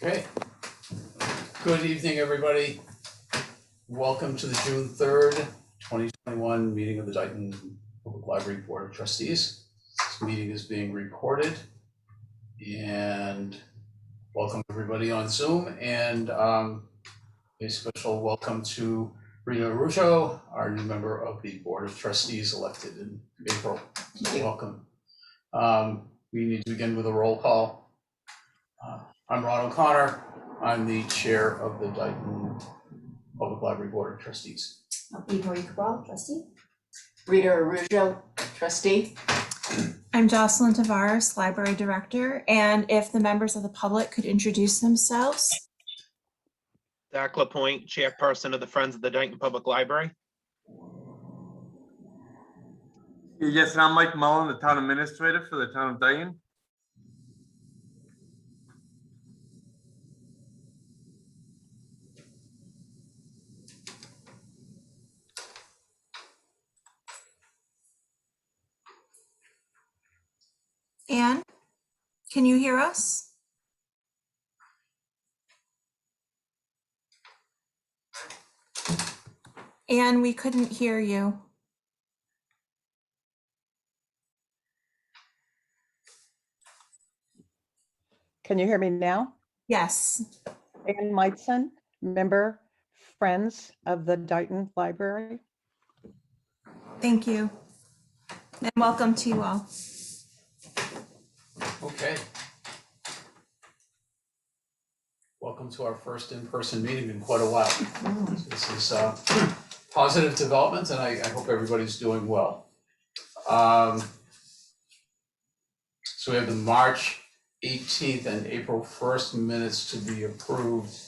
Okay. Good evening, everybody. Welcome to the June 3rd, 2021 meeting of the Dayton Public Library Board of Trustees. This meeting is being recorded, and welcome everybody on Zoom, and a special welcome to Rita Russo, our new member of the Board of Trustees elected in April. Welcome. We need to begin with a roll call. I'm Ron O'Connor. I'm the chair of the Dayton Public Library Board of Trustees. Marie Cabral, trustee. Rita Araujo, trustee. I'm Jocelyn Tavares, library director, and if the members of the public could introduce themselves. Zach Lapointe, chairperson of the Friends of the Dayton Public Library. Yes, and I'm Mike Mullen, the town administrator for the town of Dayton. Anne, can you hear us? Anne, we couldn't hear you. Can you hear me now? Yes. Ann Meitzen, member, Friends of the Dayton Library. Thank you. And welcome to you all. Okay. Welcome to our first in-person meeting in quite a while. This is positive development, and I hope everybody's doing well. So we have the March 18th and April 1st minutes to be approved.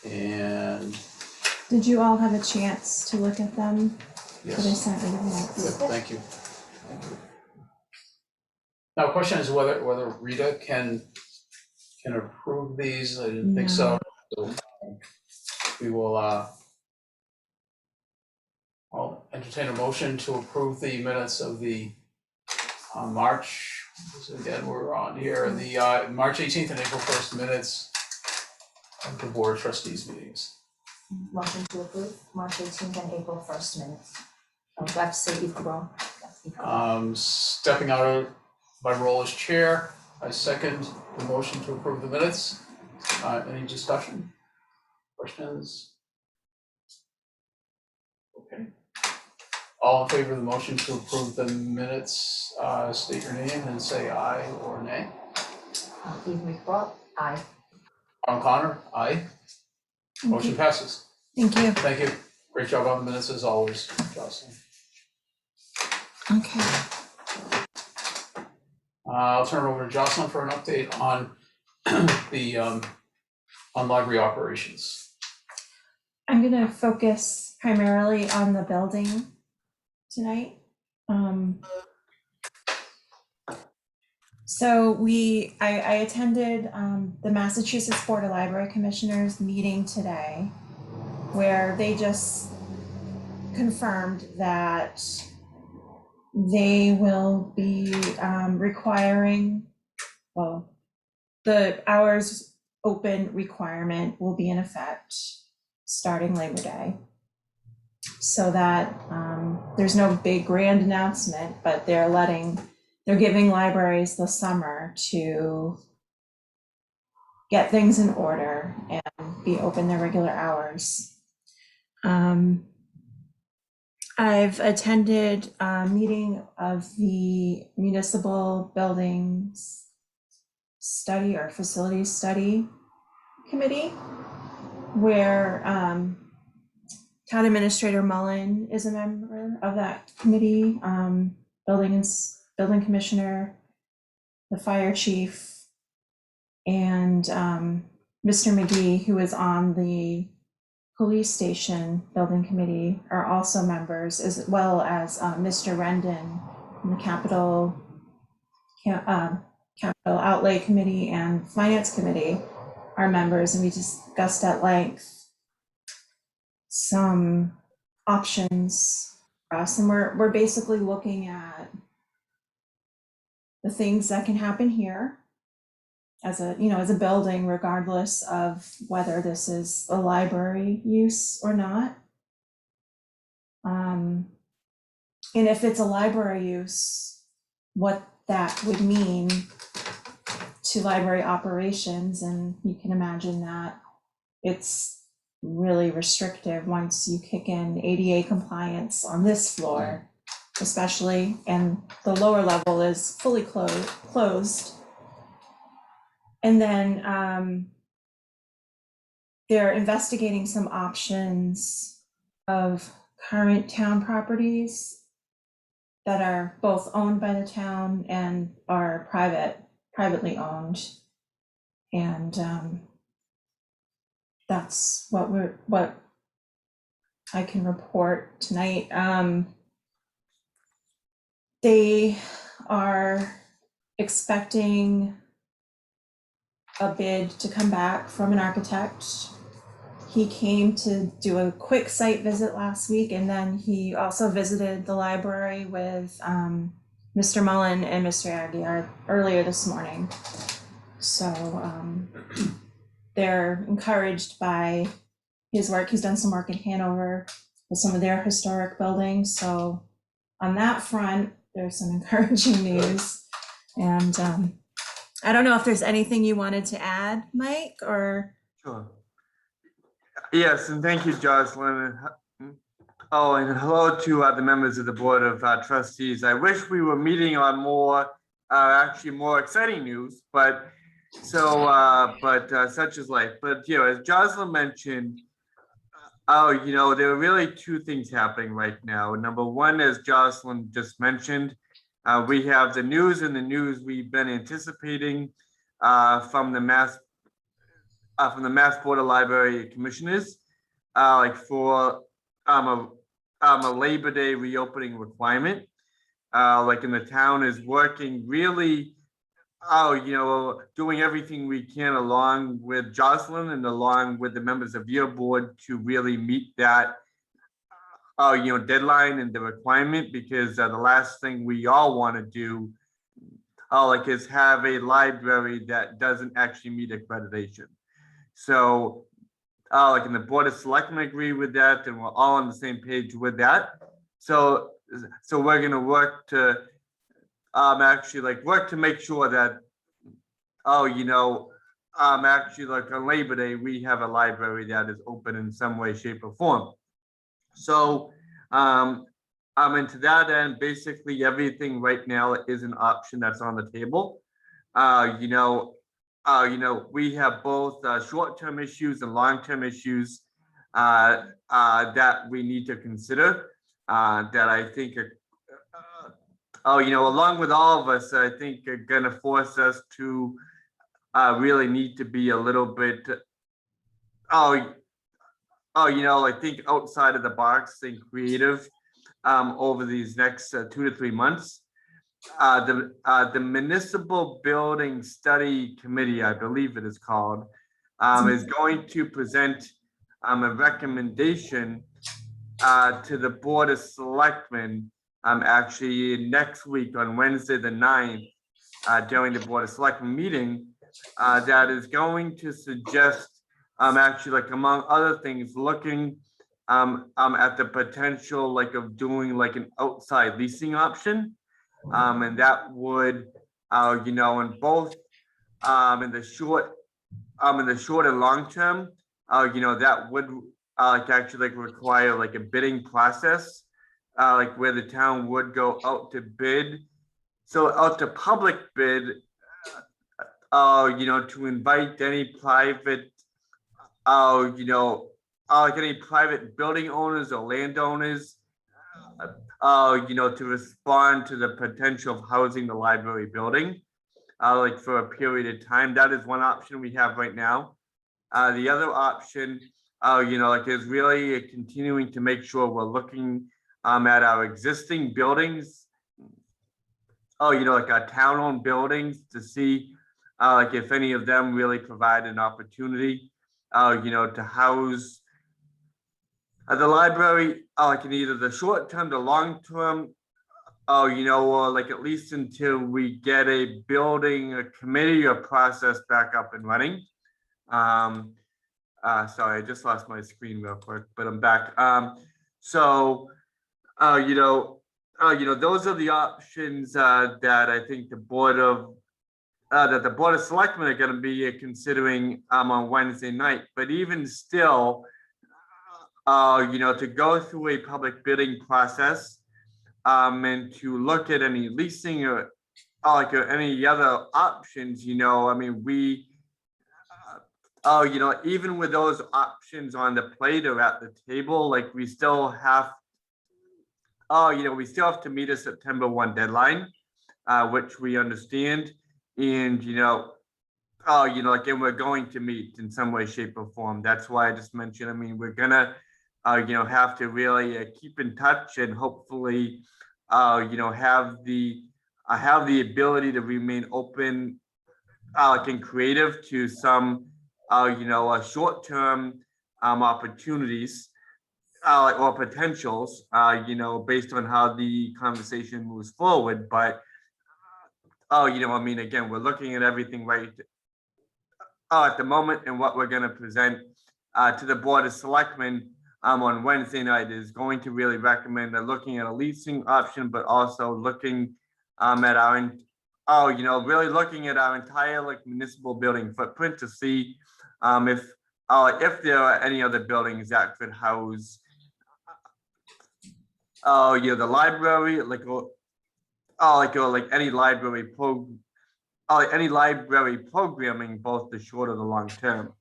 And Did you all have a chance to look at them? yes, That I sent in advance? good, thank you. Now, the question is whether Rita can approve these. I didn't think so. So we will, I'll entertain a motion to approve the minutes of the March, so again, we're on here, the March 18th and April 1st minutes of the Board of Trustees meetings. Motion to approve March 18th and April 1st minutes. I would like to say Eve Cabral. Yes, Eve Cabral. Stepping out of my role as chair, I second the motion to approve the minutes. Any discussion? Questions? Okay. All in favor of the motion to approve the minutes, state your name and say aye or nay. Eve Cabral, aye. Ron Connor, aye. Motion passes. Thank you. Thank you. Great job on the minutes as always, Jocelyn. Okay. I'll turn it over to Jocelyn for an update on the on library operations. I'm going to focus primarily on the building tonight. So I attended the Massachusetts Board of Library Commissioners meeting today, where they just confirmed that they will be requiring, well, the hours open requirement will be in effect starting Labor Day. So that there's no big grand announcement, but they're giving libraries the summer to get things in order and be open their regular hours. I've attended a meeting of the Municipal Buildings Study or Facilities Study Committee, where Town Administrator Mullen is a member of that committee, building commissioner, the fire chief, and Mr. McGee, who is on the police station building committee, are also members, as well as Mr. Rendon from the Capital Outlay Committee and Finance Committee are members, and we discussed at length some options for us, and we're basically looking at the things that can happen here as a, as a building, regardless of whether this is a library use or not. And if it's a library use, what that would mean to library operations, and you can imagine that it's really restrictive once you kick in ADA compliance on this floor, especially, and the lower level is fully closed. And then they're investigating some options of current town properties that are both owned by the town and are privately owned. And that's what I can report tonight. They are expecting a bid to come back from an architect. He came to do a quick site visit last week, and then he also visited the library with Mr. Mullen and Mr. Aguirre earlier this morning. So they're encouraged by his work. He's done some work in Hanover with some of their historic buildings. So on that front, there's some encouraging news. And I don't know if there's anything you wanted to add, Mike, or? Sure. Yes, and thank you, Jocelyn. Oh, and hello to the members of the Board of Trustees. I wish we were meeting on more, actually more exciting news, but such is life. But, as Jocelyn mentioned, there are really two things happening right now. Number one, as Jocelyn just mentioned, we have the news we've been anticipating from the Mass Board of Library Commissioners, for a Labor Day reopening requirement. And the town is working really, doing everything we can along with Jocelyn and along with the members of your board to really meet that, deadline and the requirement, because the last thing we all want to do, is have a library that doesn't actually meet accreditation. So, and the Board of Selectmen agree with that, and we're all on the same page with that. So we're going to work to work to make sure that, actually, on Labor Day, we have a library that is open in some way, shape, or form. So, and to that end, basically everything right now is an option that's on the table. We have both short-term issues and long-term issues that we need to consider. That I think, along with all of us, I think are going to force us to really need to be a little bit, I think outside of the box and creative over these next 2 to 3 months. The Municipal Building Study Committee, I believe it is called, is going to present a recommendation to the Board of Selectmen actually next week on Wednesday the 9th during the Board of Selectmen meeting that is going to suggest actually, among other things, looking at the potential of doing an outside leasing option. And that would, in both in the short and long term, that would actually require a bidding process, where the town would go out to bid, so out to public bid, to invite any private, any private building owners or landowners, to respond to the potential of housing the library building, for a period of time. That is one option we have right now. The other option, is really continuing to make sure we're looking at our existing buildings, our town-owned buildings, to see if any of them really provide an opportunity, to house the library, in either the short term, the long term, like at least until we get a committee or process back up and running. Sorry, I just lost my screen real quick, but I'm back. Those are the options that I think the Board of Selectmen are going to be considering on Wednesday night. But even still, to go through a public bidding process and to look at any leasing or any other options, I mean, even with those options on the plate or at the table, like we still have to meet a September 1 deadline, which we understand. And, and we're going to meet in some way, shape or form. That's why I just mentioned, I mean, we're gonna, have to really keep in touch and hopefully, have the ability to remain open, and creative to some, short-term opportunities or potentials, based on how the conversation moves forward. But, I mean, again, we're looking at everything right at the moment, and what we're going to present to the Board of Selectmen on Wednesday night is going to really recommend looking at a leasing option, but also looking at really looking at our entire municipal building footprint to see if there are any other buildings that could house the library, any library programming, both the short and the long term.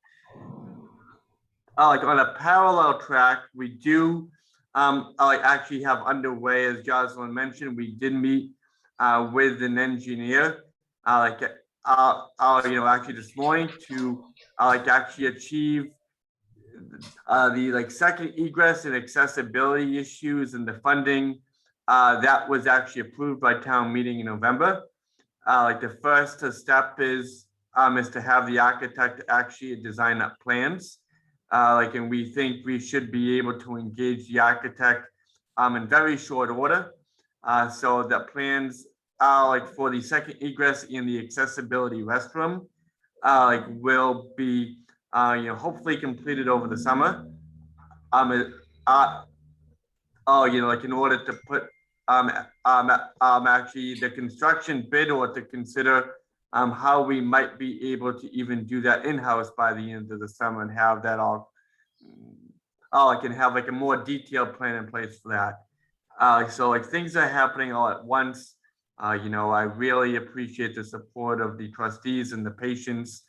On a parallel track, we do actually have underway, as Jocelyn mentioned, we did meet with an engineer actually this morning to actually achieve the second egress and accessibility issues and the funding that was actually approved by town meeting in November. The first step is to have the architect actually design up plans. And we think we should be able to engage the architect in very short order. So that plans for the second egress and the accessibility restroom will be hopefully completed over the summer. In order to put actually the construction bid, or to consider how we might be able to even do that in-house by the end of the summer and have that all I can have a more detailed plan in place for that. So things are happening all at once. I really appreciate the support of the trustees and the patience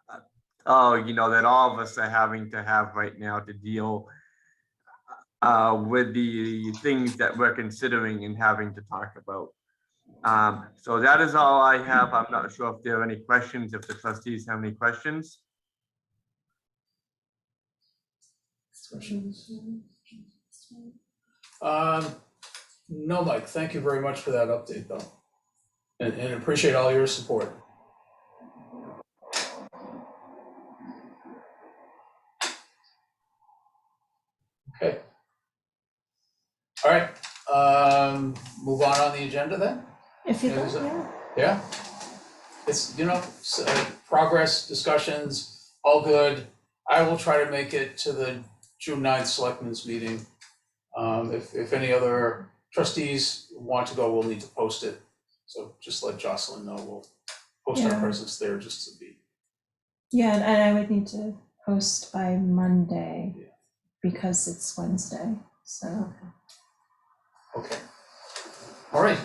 that all of us are having to have right now to deal with the things that we're considering and having to talk about. So that is all I have. I'm not sure if there are any questions, if the trustees have any questions. Questions? No, Mike, thank you very much for that update though. And appreciate all your support. Okay. All right, move on the agenda then? If you Yeah, like, is it- yeah. Yeah. It's, progress, discussions, all good. I will try to make it to the June 9th Selectmen's meeting. If any other trustees want to go, we'll need to post it. So just let Jocelyn know, we'll post our Yeah. presence there just to be. Yeah, and I would need to post by Monday Yeah. because it's Wednesday, so. Okay. All right.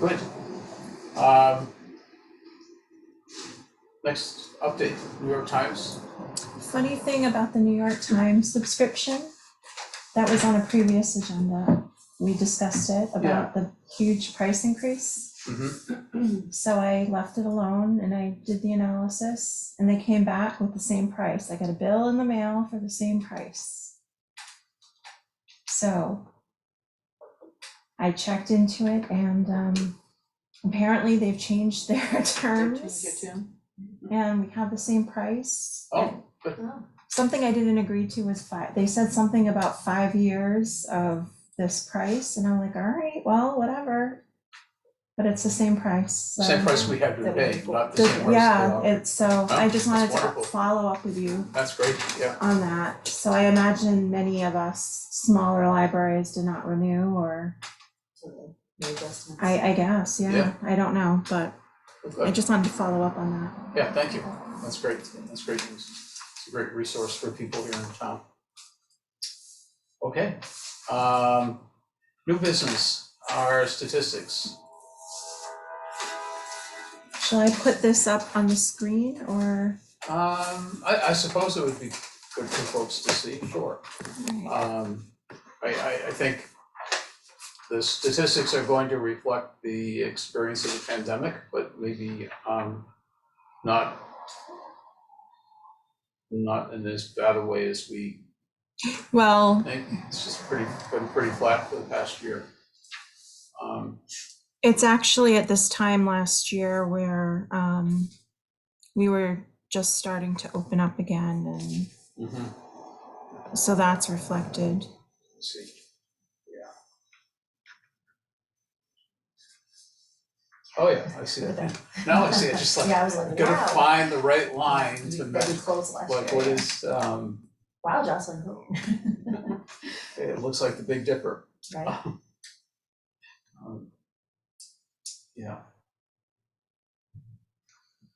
Good. Next update, New York Times. Funny thing about the New York Times subscription, that was on a previous agenda. We discussed it about the huge price increase. Mm-hmm. So I left it alone and I did the analysis and they came back with the same price. I got a bill in the mail for the same price. So I checked into it and apparently they've changed their terms and we have the same price. Oh, good. Something I didn't agree to was they said something about 5 years of this price, and I'm like, all right, well, whatever. But it's the same price, so. Same price we had to That we pay, before. not the same price. they Yeah, offered. it's, so I just wanted that's to wonderful. follow up with you That's great, yeah. on that. So I imagine many of us smaller libraries did not renew, or So the adjustments. I guess, Yeah. yeah, I don't know, but I Good. just wanted to follow up on that. Yeah, thank you. That's great. That's great news. It's a great resource for people here in town. Okay. New business, our statistics. Shall I put this up on the screen, or? I suppose it would be good for folks to see, sure. I think the statistics are going to reflect the experience of the pandemic, but maybe not in as bad a way as we Well, think. It's just been pretty flat for the past year. it's actually at this time last year where we were just starting to open up again, and so that's reflected. Let's see. Yeah. Oh, yeah, I see that. Now I see it, just like, Yeah, I was like, gotta wow. find the right line We to really match, close last year. like, what yeah. is, Wow, Jocelyn, who? it looks like the Big Dipper. Right? Yeah.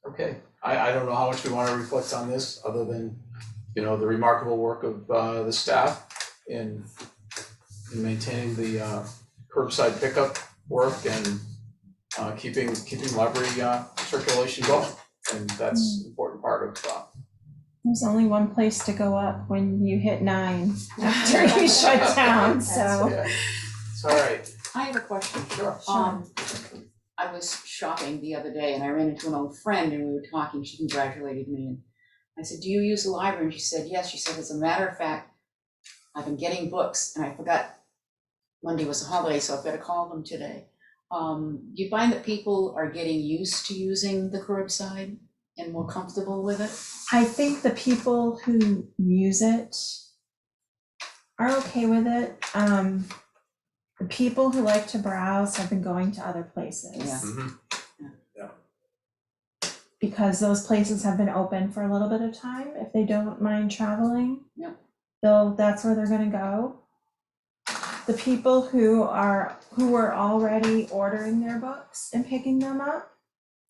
Okay, I don't know how much we want to reflect on this, other than, the remarkable work of the staff in maintaining the curbside pickup work and keeping library circulation going. And that's an important part of There's only one place to go up when you hit 9 after you shut down, so. yeah. It's all right. I have a question. Sure. I was shopping the other day and I ran into an old friend and we were talking. She congratulated me and I said, "Do you use the library?" And she said, "Yes." She said, "As a matter of fact, I've been getting books," and I forgot Monday was a holiday, so I've got to call them today. Do you find that people are getting used to using the curbside and more comfortable with it? I think the people who use it are okay with it. The people who like to browse have been going to other places. Yeah. Mhm. Because those places have been open for a little bit of time. If they don't mind traveling, Yep. that's where they're gonna go. The people who were already ordering their books and picking them up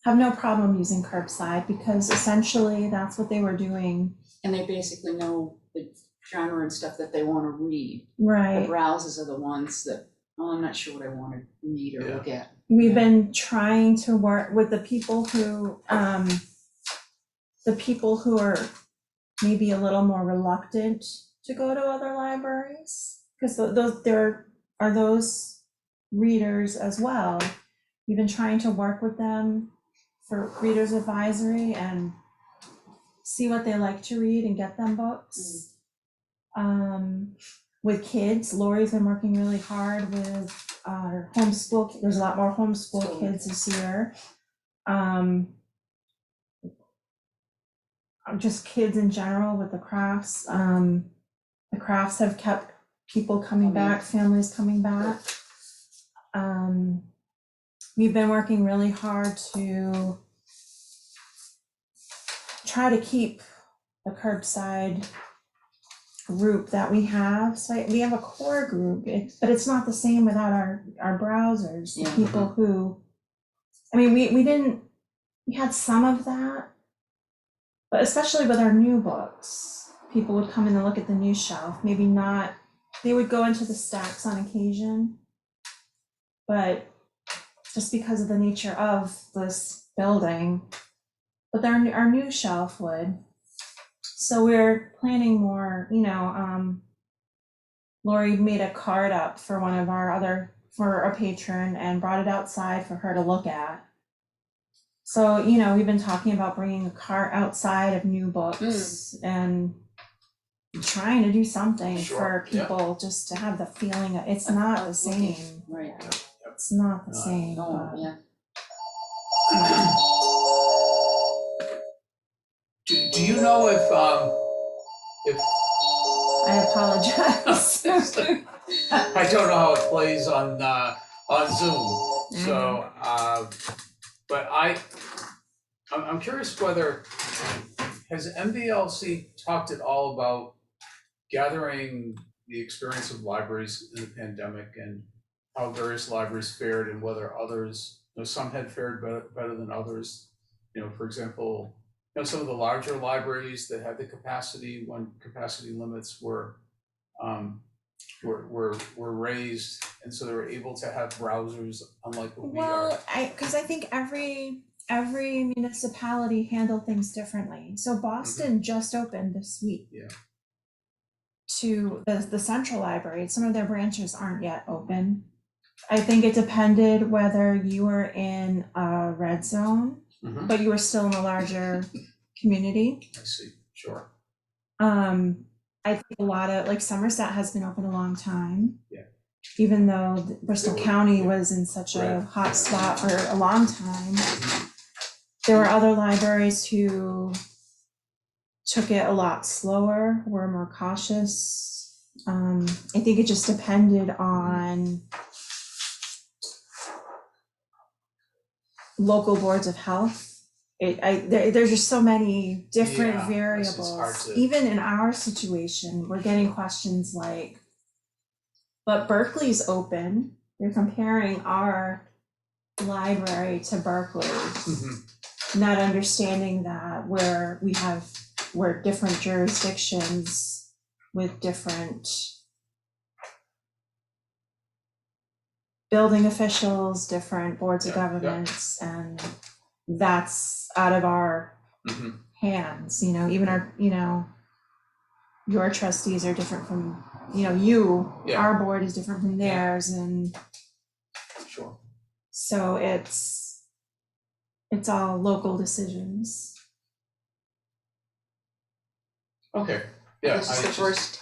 have no problem using curbside, because essentially that's what they were doing. And they basically know the genre and stuff that they want to read. The Right. browsers are the ones that, oh, I'm not sure what I want to read or Yeah. look at. We've been trying to work with the people who are maybe a little more reluctant to go to other libraries, because there are those readers as well. We've been trying to work with them for Readers Advisory and see what they like to read and get them books. With kids, Lori's been working really hard with homeschool. There's a lot more homeschool kids this year. Just kids in general with the crafts. The crafts have kept people coming back, families coming back. We've been working really hard to try to keep the curbside group that we have. So we have a core group, but it's not the same without our browsers, the Yeah. people who, I mean, we had some of that, but especially with our new books, people would come in and look at the new shelf, maybe not, they would go into the stacks on occasion, but just because of the nature of this building, but our new shelf would. So we're planning more, Lori made a card up for for a patron and brought it outside for her to look at. So, we've been talking about bringing a cart outside of new books and trying to do something Sure, for yeah. people just to have the feeling that it's not the same. Right. It's not the No. same. Oh, but- yeah. Do you know if I apologize. I don't know how it plays on Zoom, so, but I'm curious whether, has MBLC talked at all about gathering the experience of libraries in the pandemic and how various libraries fared and whether others, some had fared better than others. For example, some of the larger libraries that had the capacity when capacity limits were raised, and so they were able to have browsers unlike what we are. Well, because I think every municipality handled things differently. So Boston just opened this week. Yeah. To the central library. Some of their branches aren't yet open. I think it depended whether you were in a red zone, Mhm. but you were still in a larger community. I see, sure. I think a lot of, like, Somerset has been open a long time. Yeah. Even though Bristol They were- County yeah. was in such a Right. hot spot for a long time. Mhm. There were other libraries who took it a lot slower, were more cautious. I think it just depended on local boards of health. There's just so many different Yeah, it's hard variables. to- Even in our situation, we're getting questions like, but Berkeley's open. They're comparing our library to Berkeley, Mhm. not understanding that we're different jurisdictions with different building officials, different boards of Yeah, yeah. governments, and that's out of our Mhm. hands. Even our, your trustees are different from, Yeah. our board is different from theirs, and Sure. so it's all local decisions. Okay, yeah. This is I the just-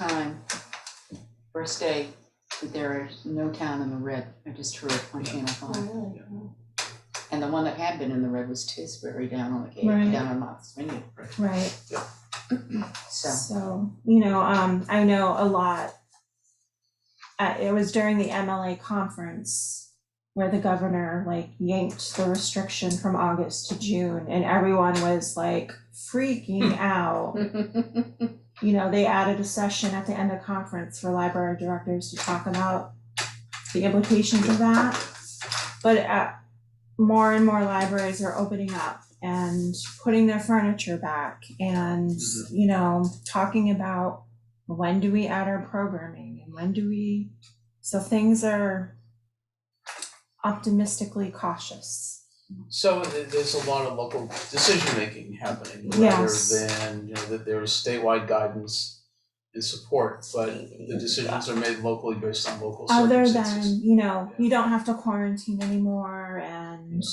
first day that there is no town in the red. I just heard on Channel 5. really? And the one that had been in the red was Tisbury down on the Cape, Right. down on Martha's Vineyard. Right. So, So, I know a lot. It was during the MLA conference where the governor yanked the restriction from August to June, and everyone was freaking out. They added a session at the end of conference for library directors to talk about the implications of that. But more and more libraries are opening up and putting their furniture back and, talking about when do we add our programming and when do we, so things are optimistically cautious. So there's a lot of local decision-making happening rather Yes. than, that there's statewide guidance and support, but the decisions are made locally based on local Other circumstances. than, you don't have to quarantine anymore and,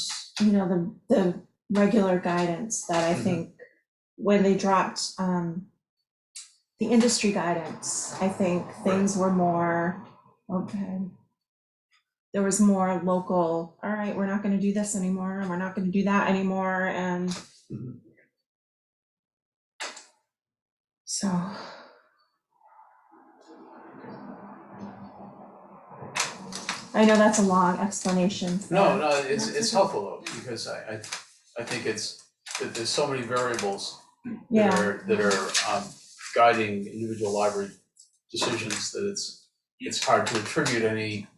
the regular guidance that I Mhm. think when they dropped the industry guidance, I think things were more, okay. There was more local, all right, we're not gonna do this anymore, and we're not gonna do that anymore, and Mhm. so. I know that's a long explanation. No, it's helpful though, because I think that there's so many variables Yeah, that are guiding individual library decisions that it's hard to attribute any,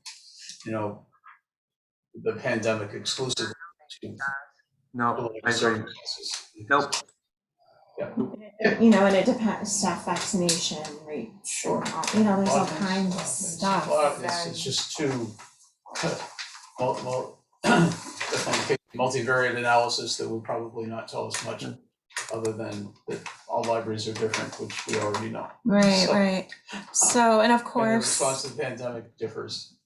the pandemic exclusively to No, political I agree. circumstances. Nope. and it depends, staff vaccination rate, Sure. there's all kinds of stuff. Well, it's just too, definitely multivariate analysis that would probably not tell us much other than that all libraries are different, which we already know. Right, So- right. So, and of And the course, response to the pandemic differs.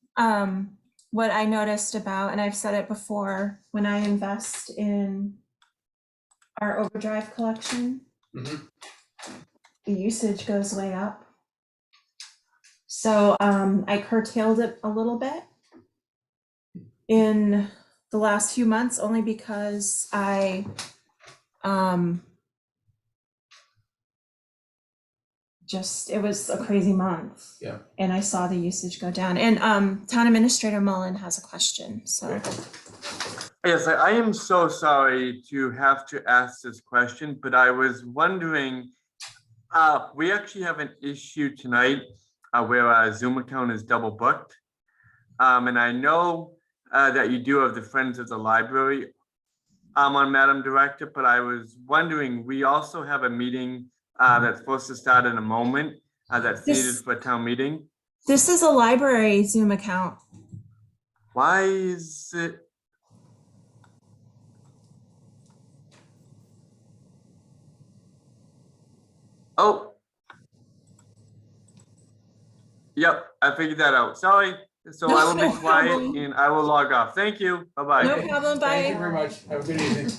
what I noticed about, and I've said it before, when I invest in our overdrive collection, Mhm. the usage goes way up. So I curtailed it a little bit in the last few months, only because I just, it was a crazy month. Yeah. And I saw the usage go down. And Town Administrator Mullen has a question, so. Okay. Yes, I am so sorry to have to ask this question, but I was wondering, we actually have an issue tonight where our Zoom account is double booked. And I know that you do have the Friends of the Library on Madam Director, but I was wondering, we also have a meeting that's supposed to start in a moment that's needed This- for a town meeting. This is a library Zoom account. Why is it? Oh. Yep, I figured that out. Sorry. So I will No be quiet problem. and I will log off. Thank you. Bye-bye. No problem, Thank you bye. very much. Have a good evening.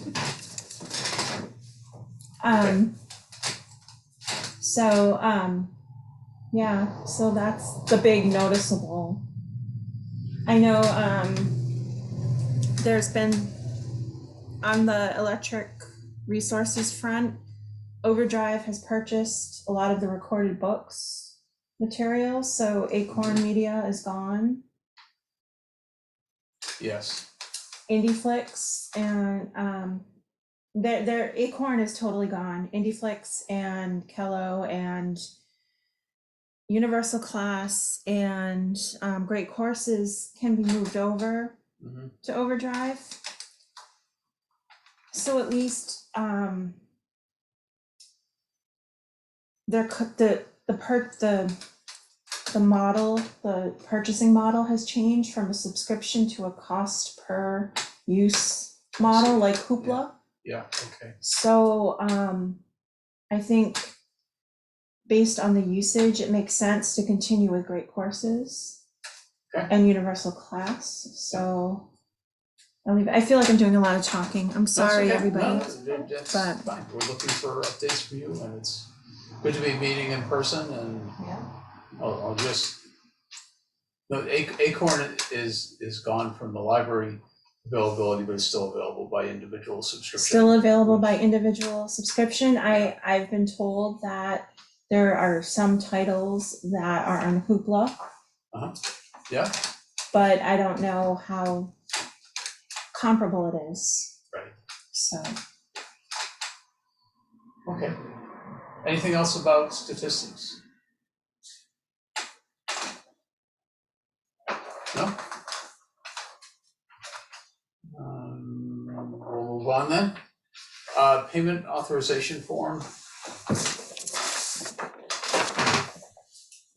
Yeah, so that's the big noticeable. I know, there's been, on the electric resources front, Overdrive has purchased a lot of the recorded books materials, so Acorn Media is gone. Yes. IndieFlix and their Acorn is totally gone. IndieFlix and Kello and Universal Class and Great Courses can be moved over Mhm. to Overdrive. So at least the model, the purchasing model has changed from a subscription to a cost per use model like Hoopla. Yeah, okay. So I think based on the usage, it makes sense to continue with Great Courses Okay. and Universal Class. So I'll leave it. I feel like I'm doing a lot of talking. I'm sorry, That's okay. everybody. No, that's but- fine. We're looking for updates from you, and it's good to be meeting in person, and Yeah. I'll just, no, Acorn is gone from the library availability, but it's still available by individual subscription. Still available by individual subscription. I've been told that there are some titles that are on Hoopla, Yeah, but I don't know how comparable it is. right. So Okay. Anything else about statistics? No? We'll move on then. Payment authorization form.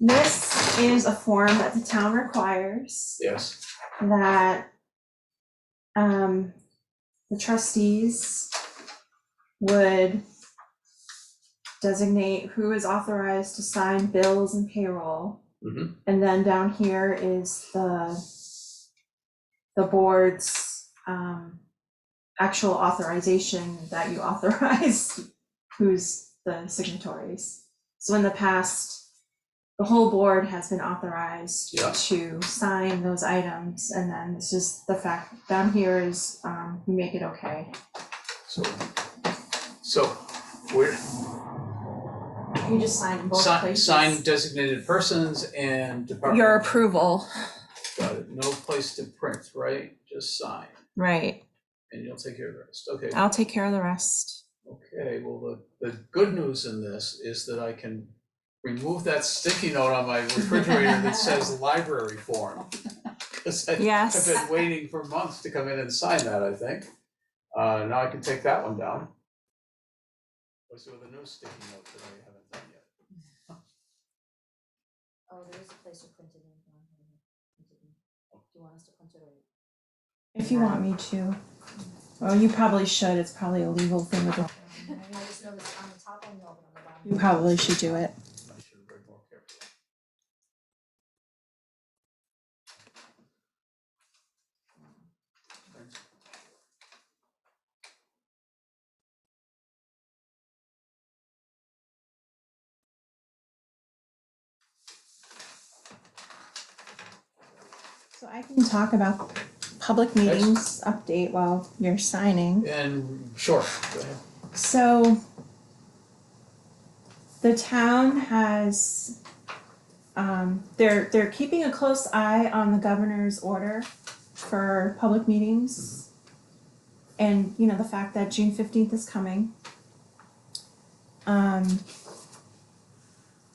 this is a form that the town requires Yes. that the trustees would designate who is authorized to sign bills and payroll. Mhm. And then down here is the board's actual authorization that you authorize who's the signatories. So in the past, the whole board has been authorized Yeah. to sign those items, and then it's just the fact, down here is, you make it okay. So we're You just sign in both places. sign designated persons and department. Your approval, Got it. No place to print, right? Just sign, right, and you'll take care of the rest. Okay. I'll take care of the rest. Okay, well, the good news in this is that I can remove that sticky note on my refrigerator that says library form. Because I've Yes. been waiting for months to come in and sign that, I think. Now I can take that one down. Let's do with a new sticky note that I haven't done yet. Oh, there is a place to print it in. Do you want us to print it or? If you want me to. Well, you probably should, it's probably a legal thing with the, I just noticed on the top I know, but on the bottom. you probably should do it. I should have read more carefully. So I can talk about public meetings update while you're signing. And sure, go ahead. So The town has, they're keeping a close eye on the governor's order for public meetings. And, you know, the fact that June 15th is coming.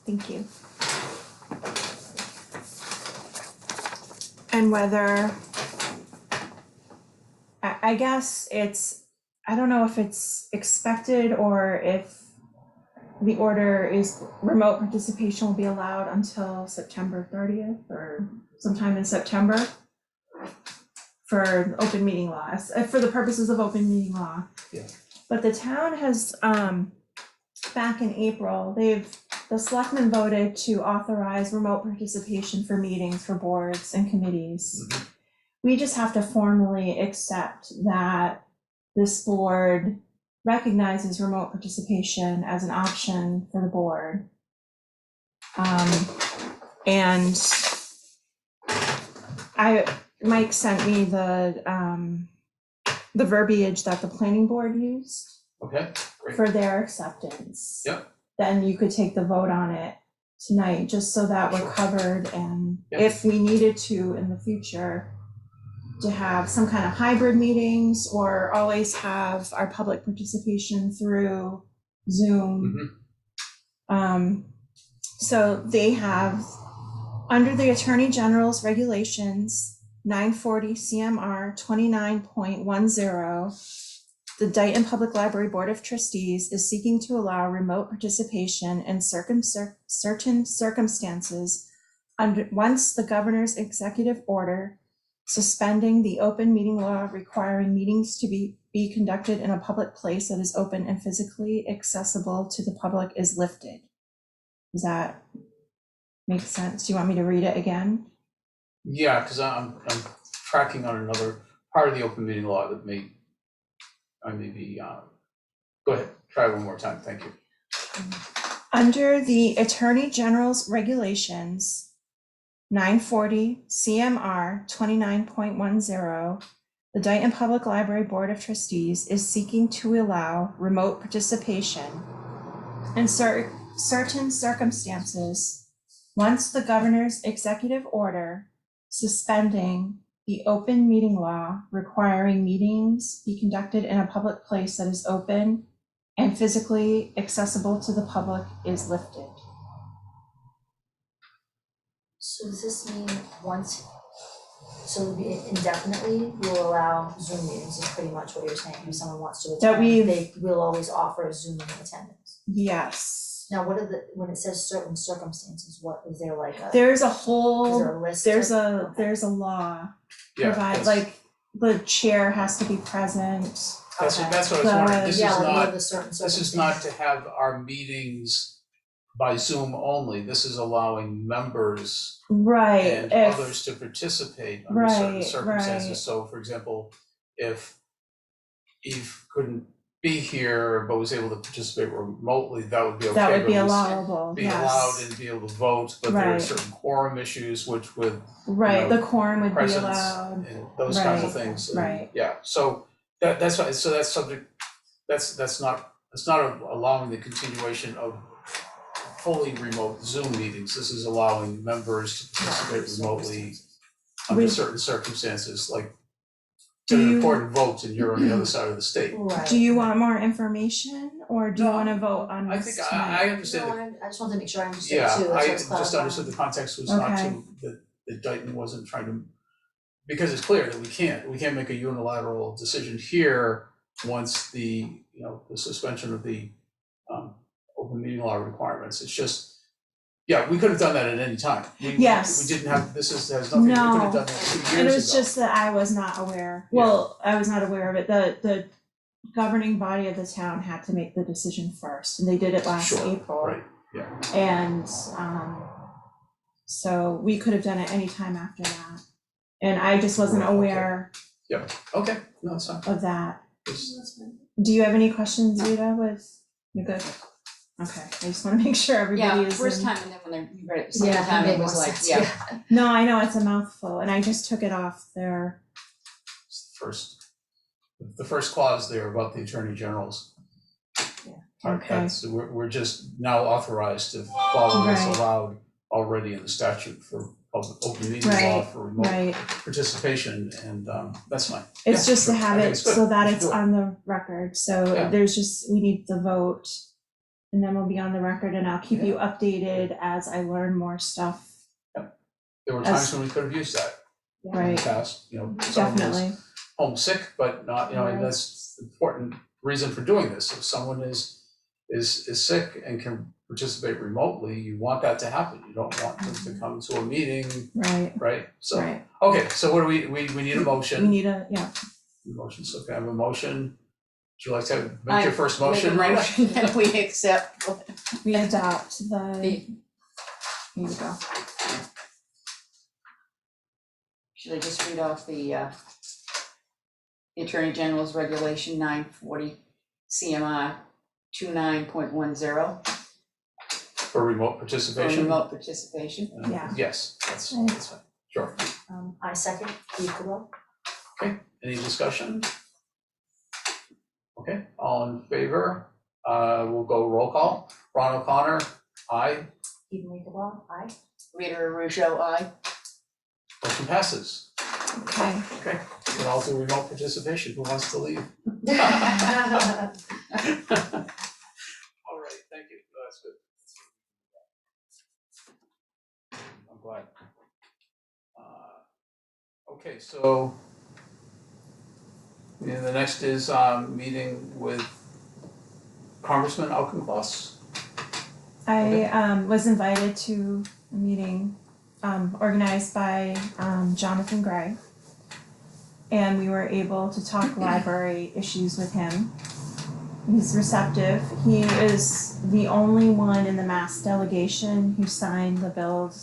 Thank you. And whether, I guess I don't know if it's expected or if the order is remote participation will be allowed until September 30th or sometime in September for open meeting laws, for the purposes of open meeting law. Yeah. But the town has, back in April, the selectmen voted to authorize remote participation for meetings for boards and committees. Mhm. We just have to formally accept that this board recognizes remote participation as an option for the board. And Mike sent me the verbiage that the planning board used Okay, great. for their acceptance. Yep. Then you could take the vote on it tonight, just so that we're Sure. covered, and Yep. if we needed to in the future, to have some kind of hybrid meetings or always have our public participation through Zoom. So they have, under the Attorney General's regulations, 940 CMR 29.10, the Dayton Public Library Board of Trustees is seeking to allow remote participation in certain circumstances once the governor's executive order suspending the open meeting law requiring meetings to be conducted in a public place that is open and physically accessible to the public is lifted. Does that make sense? Do you want me to read it again? Yeah, because I'm tracking on another part of the open meeting law that I may be, go ahead, try one more time, thank you. Under the Attorney General's regulations, 940 CMR 29.10, the Dayton Public Library Board of Trustees is seeking to allow remote participation in certain circumstances once the governor's executive order suspending the open meeting law requiring meetings be conducted in a public place that is open and physically accessible to the public is lifted. So does this mean so it'll be indefinitely, we'll allow Zoom meetings is pretty much what you're saying, if someone wants to That attend, we'll always offer a Zoom attendance. Yes. Now, when it says certain circumstances, what, is there like a, There's a is whole, there a list? there's of- a law Yeah, provide, that's- like, the chair has to be present. That's Okay. what I was wondering, this is Yeah, like what are not, the certain this is circumstances? not to have our meetings by Zoom only, this is allowing members Right, and if, others to participate under certain Right, circumstances. right. So for example, if Eve couldn't be here but was able to participate remotely, that would be okay. that would but be it was allowable, Be allowed yes. and be able to vote, but there are Right. certain quorum issues which with Right, know, the quorum would be presence allowed, and those kinds of Right, things. And, right. Yeah, so that's why, so that's subject, that's not allowing the continuation of fully remote Zoom meetings. This is allowing members to participate remotely under We- certain circumstances, like Do an you- important vote and you're on the other side of the state. Right. Do you want more information, or do you No, wanna vote on I this think tonight? I understand No, that. I just wanted to make sure I understood Yeah, too, that's I what's just clarifying. understood the context was not Okay. to, that Dayton wasn't trying to, because it's clear that we can't make a unilateral decision here once the suspension of the open meeting law requirements. It's just, yeah, we could have done that at any time. Yes. We didn't have, has nothing, we could have done that 2 years ago. And it was just that I was not aware, well, I was not aware of it, the governing body of the town had to make the decision first, and they did it last Sure, April. right, yeah. And, so we could have done it anytime after that, and I just wasn't Right, okay. aware Okay, no, it's fine. of that. It's- Do you have any questions, Rita, you're good? Okay, I just wanna make sure everybody Yeah, is first in- time, and then when they read it the second Yeah, time, that it made more was like, sense, yeah. No, I know, it's a mouthful, and I just took it off there. it's the first clause there about the Attorney General's Okay. That's, we're just now authorized to follow what's Right. allowed already in the statute for public open meeting law Right, for remote right. participation, and that's fine. It's Yeah, just to sure. have I think it it's good. so that We should it's do it. on the record, so Yeah. there's just, we need the vote. And then we'll be on the record and I'll keep you updated as I learn more stuff. There were As- times when we could have used that in the Right, past, someone was definitely, homesick, but not, and Right. that's the important reason for doing this. If someone is sick and can participate remotely, you want that to happen. You don't want them to come to a meeting, right, right? So, right. okay, so what do we need a We motion. need a, yeah, Motion, so can I have a motion? Would you like to make your first motion, Make a Rita? motion that we accept we adopt the, the, here you go. should I just read off the Attorney General's Regulation 940 CMR 29.10 For remote for participation? remote participation. Yeah. Yes, that's Right. fine, sure. I second, equal. Any discussion? Okay, all in favor? We'll go roll call. Ron O'Connor, aye. Eden Winklevoss, aye. Rita Russo, aye. Motion passes. Okay, Okay, and I'll do remote participation. Who wants to leave? All right, thank you. No, that's good. I'm glad. Okay, so yeah, the next is meeting with Congressman Auchincloss. I was invited to a meeting organized by Jonathan Gray. And we were able to talk library issues with him. He's receptive. He is the only one in the Mass delegation who signed the Build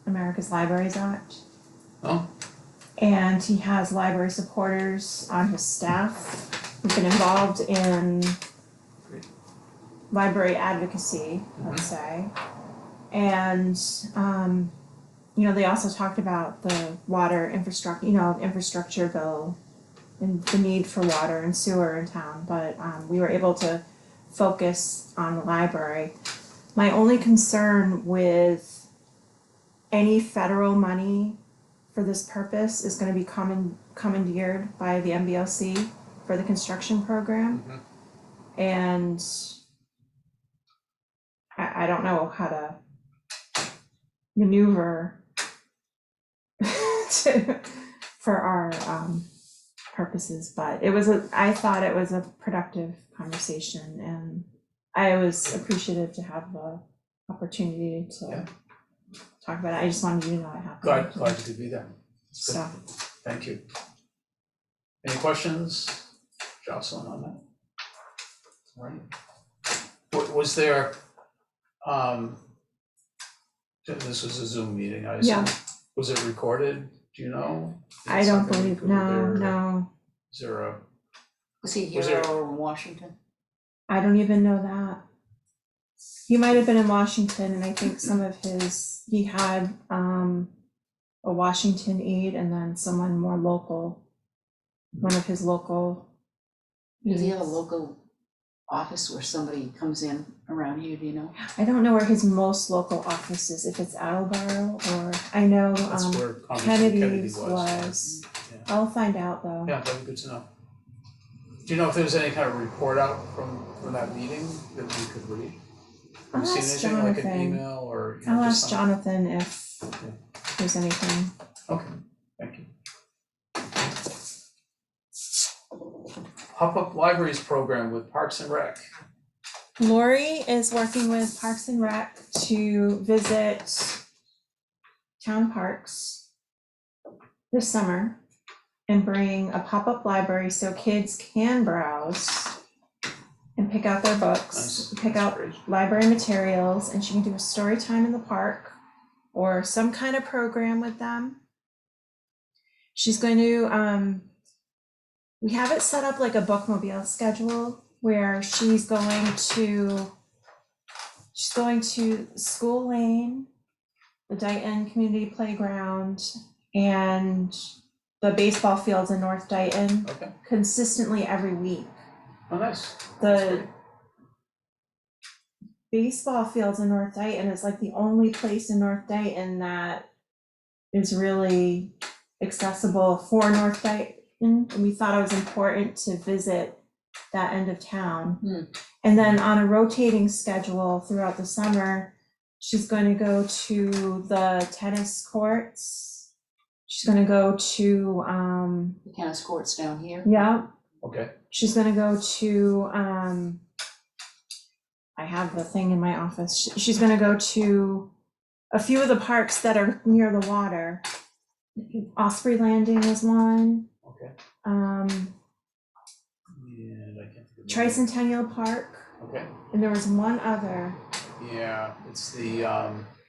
America's Libraries Act. Oh, And he has library supporters on his staff who've been involved in library advocacy, let's say. And they also talked about the water infrastructure, infrastructure bill and the need for water and sewer in town, but we were able to focus on the library. My only concern with any federal money for this purpose is gonna be commandeered by the MBOC for the construction program. Mhm. And I don't know how to maneuver for our purposes, but I thought it was a productive conversation, and I was appreciative to have the opportunity to Yeah. talk about it. I just wanted you to know it happened. glad you could be there. It's good. So, Thank you. Any questions, Jocelyn, on that? All right. Was there, this was a Zoom meeting, I assume? Yeah. Was it recorded, do you know? I Is it don't something we believe, could- no, Is there a, Was he Was here there- or in Washington? I don't even know that. He might have been in Washington, and I think some of he had a Washington aide and then someone more local, one of his local. Does he have a aides. local office where somebody comes in around here, do you know? I don't know where his most local office is, if it's Attleboro or, I know that's where Congressman Kennedy Kennedy's was. was. Yeah. I'll find out though. Yeah, that'd be good to know. Do you know if there's any kind of report out from that meeting that we could read? Have I'll you seen ask anything, like an Jonathan. email or? I'll just ask some- Jonathan if there's anything. Okay, thank you. Pop-up libraries program with Parks and Rec. Lori is working with Parks and Rec to visit town parks this summer and bring a pop-up library so kids can browse and pick out their books, Nice. pick That's out great. library materials, and she can do a story time in the park or some kind of program with them. She's going to, we have it set up like a bookmobile schedule where she's going to School Lane, the Dayton Community Playground, and the baseball fields in North Dayton Okay, consistently every week. oh, nice. That's The great. baseball fields in North Dayton is like the only place in North Dayton that is really accessible for North Dayton. And we thought it was important to visit that end of town. Hmm. And then on a rotating schedule throughout the summer, she's going to go to the tennis courts. She's going to go to, The tennis courts down here. yeah, Okay, she's going to go to, I have the thing in my office. She's going to go to a few of the parks that are near the water. Osprey Landing is one. okay. Um, And I can't think of the- Tricentennial Park, Okay, and there was one other. yeah, it's the,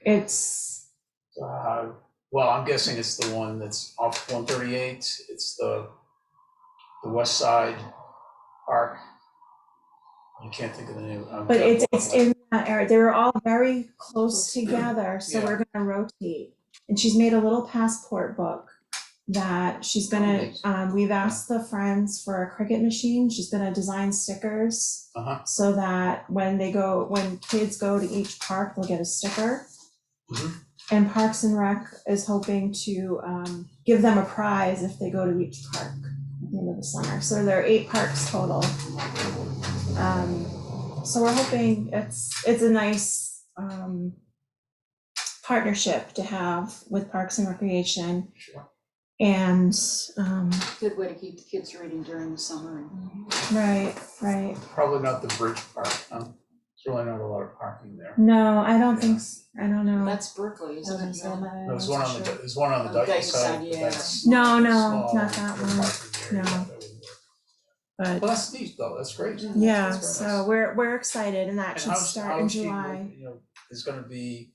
It's, well, I'm guessing it's the one that's off 138. It's the west side park. I can't think of the name. but it's in that area. They were all very close together, so Yeah. we're gonna rotate. And she's made a little passport book that she's gonna, nice. we've asked the friends for a cricket machine. She's gonna design stickers Uh-huh, so that when kids go to each park, they'll get a sticker. Mhm. And Parks and Rec is hoping to give them a prize if they go to each park at the end of the summer. So there are 8 parks total. So we're hoping it's a nice partnership to have with Parks and Recreation. sure. And Good way to keep the kids reading during the summer. And right. Probably not the bridge park, huh? There's really not a lot of parking there. No, I don't think I don't know. that's Berkeley, isn't it? No, There's one on the Dayton Dayton side, side, but yeah. that's No, small, not that no one. parking there, No. yeah, that wouldn't work. But Well, that's neat though, that's great. yeah, That's very so nice. we're excited, and that And should how's- start how in is she, July. you know, there's gonna be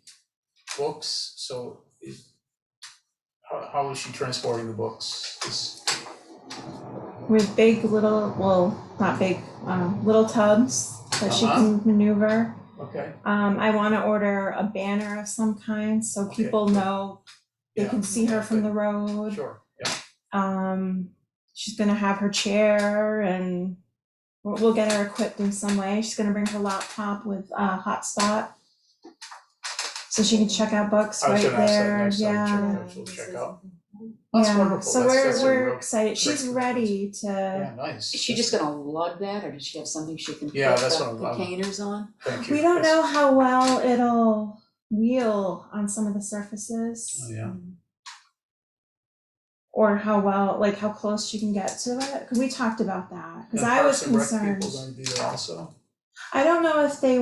books, so how is she transporting the books? With big little, well, not big, little tubs that she can maneuver. Okay, I want to order a banner of some kind so Okay. people know they yeah, can see her from the road. sure, yeah, She's gonna have her chair, and we'll get her equipped in some way. She's gonna bring her laptop with hotspot, so she can check out books I was right gonna ask that there. next time, Yeah. she'll check out. That's Yeah, wonderful, so that's a we're real excited. great She's commitment. ready to. Yeah, nice. Is she just gonna lug that, or does she have something she can put Yeah, that's the what I'm- containers on? Thank you. We don't That's- know how well it'll wheel on some of the surfaces. Oh, yeah. Or how well, like how close she can get to it, because we talked about that, because And I was Parks and Rec concerned. People gonna be there also? I don't know if they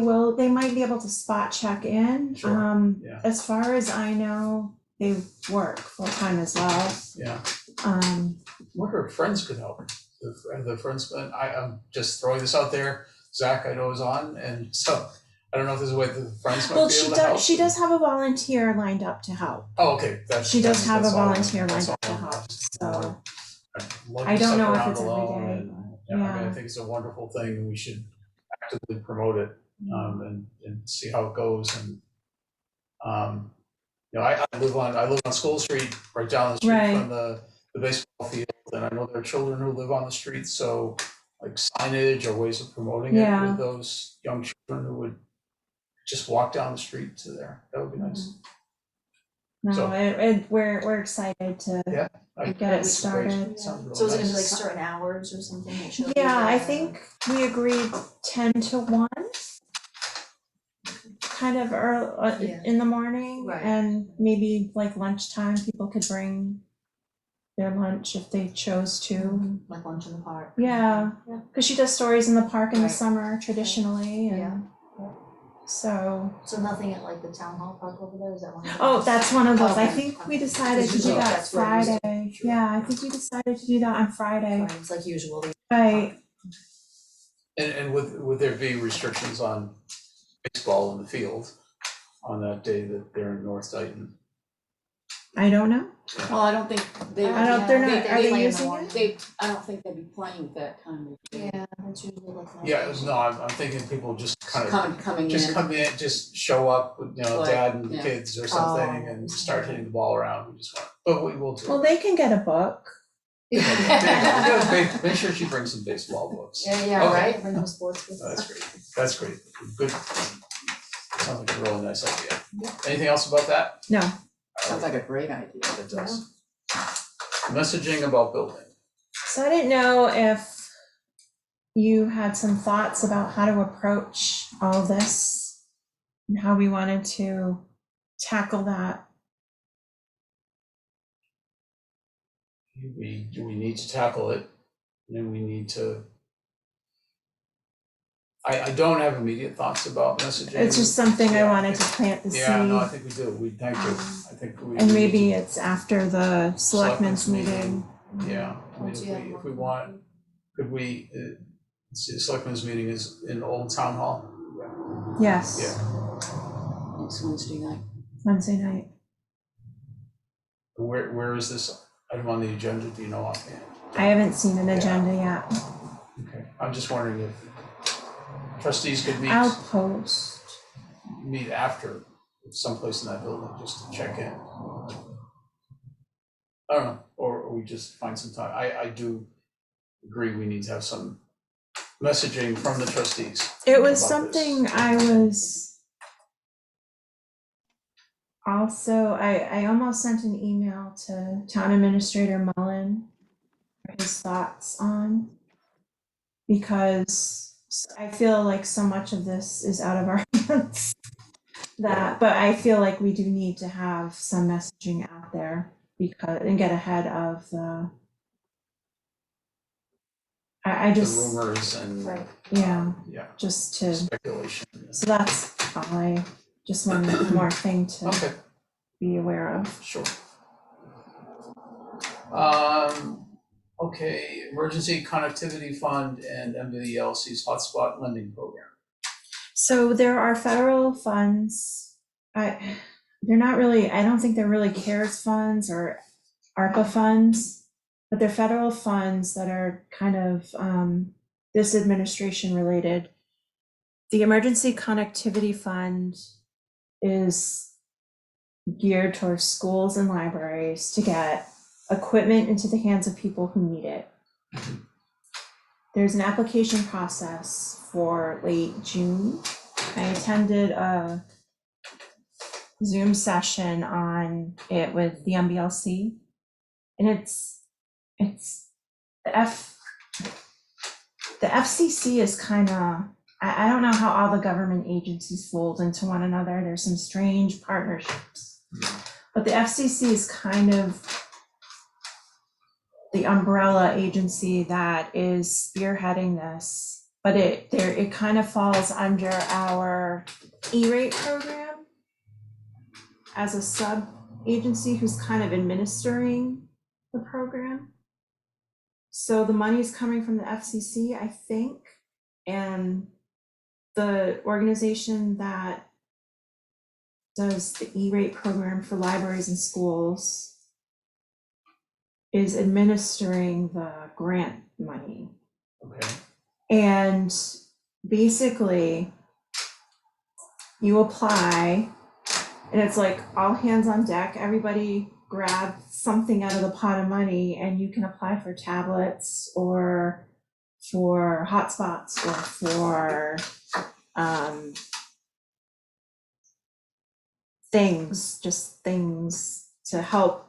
might be able to spot check in. Sure, yeah. As far as I know, they work full-time as well. Yeah, Um, wonder if friends could help. The friends, I'm just throwing this out there, Zach I know is on, and so I don't know if there's a way that the friends might well, be able to help. she does have a volunteer lined up to help. Oh, okay, that's. She does have a that's all I- volunteer that's lined up to all I help, wanted. so I'd love I to don't suck know if around it's every alone day, and, but, yeah, I mean, yeah. I think it's a wonderful thing, and we should actively promote it, and see how it goes, and, you know, I live on School Street, right down the street Right. from the baseball field, and I know there are children who live on the street, so like signage or ways of promoting it Yeah. with those young children who would just walk down the street to there, that would be nice. No, So- we're excited to Yeah, I- get it it's great. started. Sounds really So is it gonna be like nice. certain hours or something that she'll be Yeah, I there? think we agreed 10 to 1. Kind of early Yeah. in the morning, Right. and maybe like lunchtime, people could bring their lunch if they chose to. Like lunch in the park. Yeah, because she does stories in the park in the Right. summer traditionally, and Yeah. so. So nothing at like the town hall park over there, is that one of Oh, those? that's one of those. I Okay. think we decided to do Usually that that's where it is. Friday. Sure. Yeah, I think we decided to do that on Friday. Right, it's like usual. Right. And would there be restrictions on baseball in the field on that day that they're in North Dayton? I don't know. Well, I don't think they. I don't, they're not, they- are play they in the using morning. it? I don't think they'd be playing at that time of day. Yeah, that's usually like. Yeah, no, I'm thinking people just kind of, Coming just in. come in, just show up with, you know, Play, dad and yeah. kids or something Oh. and start hitting the ball around, we just want, but we will do. Well, they can get a book. Make sure she brings some baseball books. Yeah, Okay. right, bring them sports books. That's great, good. Sounds like a really nice idea. Anything else about that? No, Sounds like a great idea. It does. Messaging about building. so I didn't know if you had some thoughts about how to approach all of this and how we wanted to tackle that. Do we need to tackle it? And we need to. I don't have immediate thoughts about messaging. It's just something I Yeah, wanted to plant the seed. Yeah, no, I think we do. We, thank you. I think we. And we maybe need to- it's after the selectmen's Selectmen's meeting. Yeah, I mean, Once you have if more we want, could we, let's see, the selectmen's meeting is in Old Town Hall? Yes, Yeah. Next Wednesday night. Wednesday night. Where is this item on the agenda? Do you know offhand? I haven't seen an Yeah. agenda yet. Okay, I'm just wondering if trustees could I'll post. meet after someplace in that building, just to check in. I don't know, or we just find some time. I do agree we need to have some messaging from the trustees. It was about this. something I was also, I almost sent an email to Town Administrator Mullen for his thoughts on, because I feel like so much of this is out of our hands. But I feel like we do need to have some messaging out there and get ahead of the. I The just, rumors and, Right. yeah, yeah, just to. speculation. So that's all I, just one more thing to Okay, be aware of. sure. Okay, Emergency Connectivity Fund and MWLC's Hotspot Lending Program. So there are federal funds. They're not really, I don't think they're really CARES funds or ARPA funds, but they're federal funds that are kind of this administration related. The Emergency Connectivity Fund is geared towards schools and libraries to get equipment into the hands of people who need it. There's an application process for late June. I attended a Zoom session on it with the MBLC, and it's the FCC is kind of, I don't know how all the government agencies fold into one another. There's some strange partnerships, but the FCC is kind of the umbrella agency that is spearheading this, but it kind of falls under our E-rate program as a sub-agency who's kind of administering the program. So the money's coming from the FCC, I think, and the organization that does the E-rate program for libraries and schools is administering the grant money. Okay, And basically, you apply, and it's like all hands on deck. Everybody grab something out of the pot of money, and you can apply for tablets or for hotspots or for things to help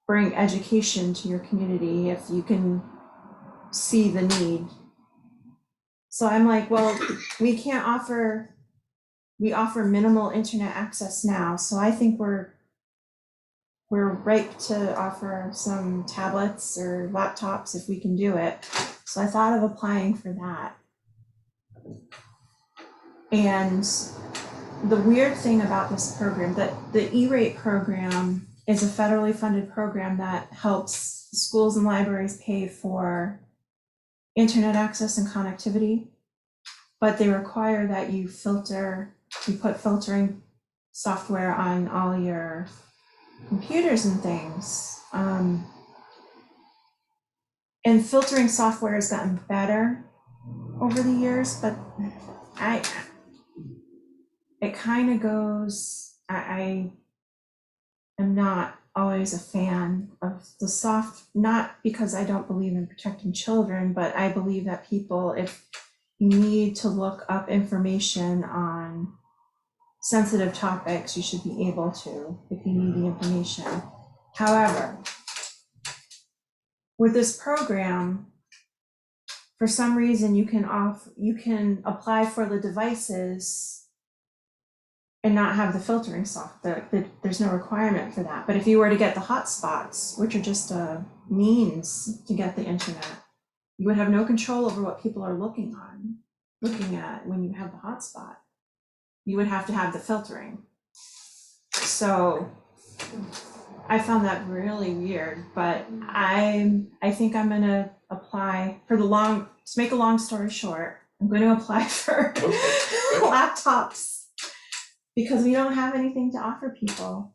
bring education to your community if you can see the need. So I'm like, well, we offer minimal internet access now, so I think we're ripe to offer some tablets or laptops if we can do it. So I thought of applying for that. And the weird thing about this program, that the E-rate program is a federally funded program that helps schools and libraries pay for internet access and connectivity, but they require that you put filtering software on all your computers and things. And filtering software has gotten better over the years, but it kind of goes, I am not always a fan of the not because I don't believe in protecting children, but I believe that people, if need to look up information on sensitive topics, you should be able to if you need the information. However, with this program, for some reason, you can apply for the devices and not have the filtering software. There's no requirement for that. But if you were to get the hotspots, which are just a means to get the internet, you would have no control over what people are looking at when you have the hotspot. You would have to have the filtering. So I found that really weird, but I think I'm gonna apply for to make a long story short, I'm going to apply for laptops because we don't have anything to offer people.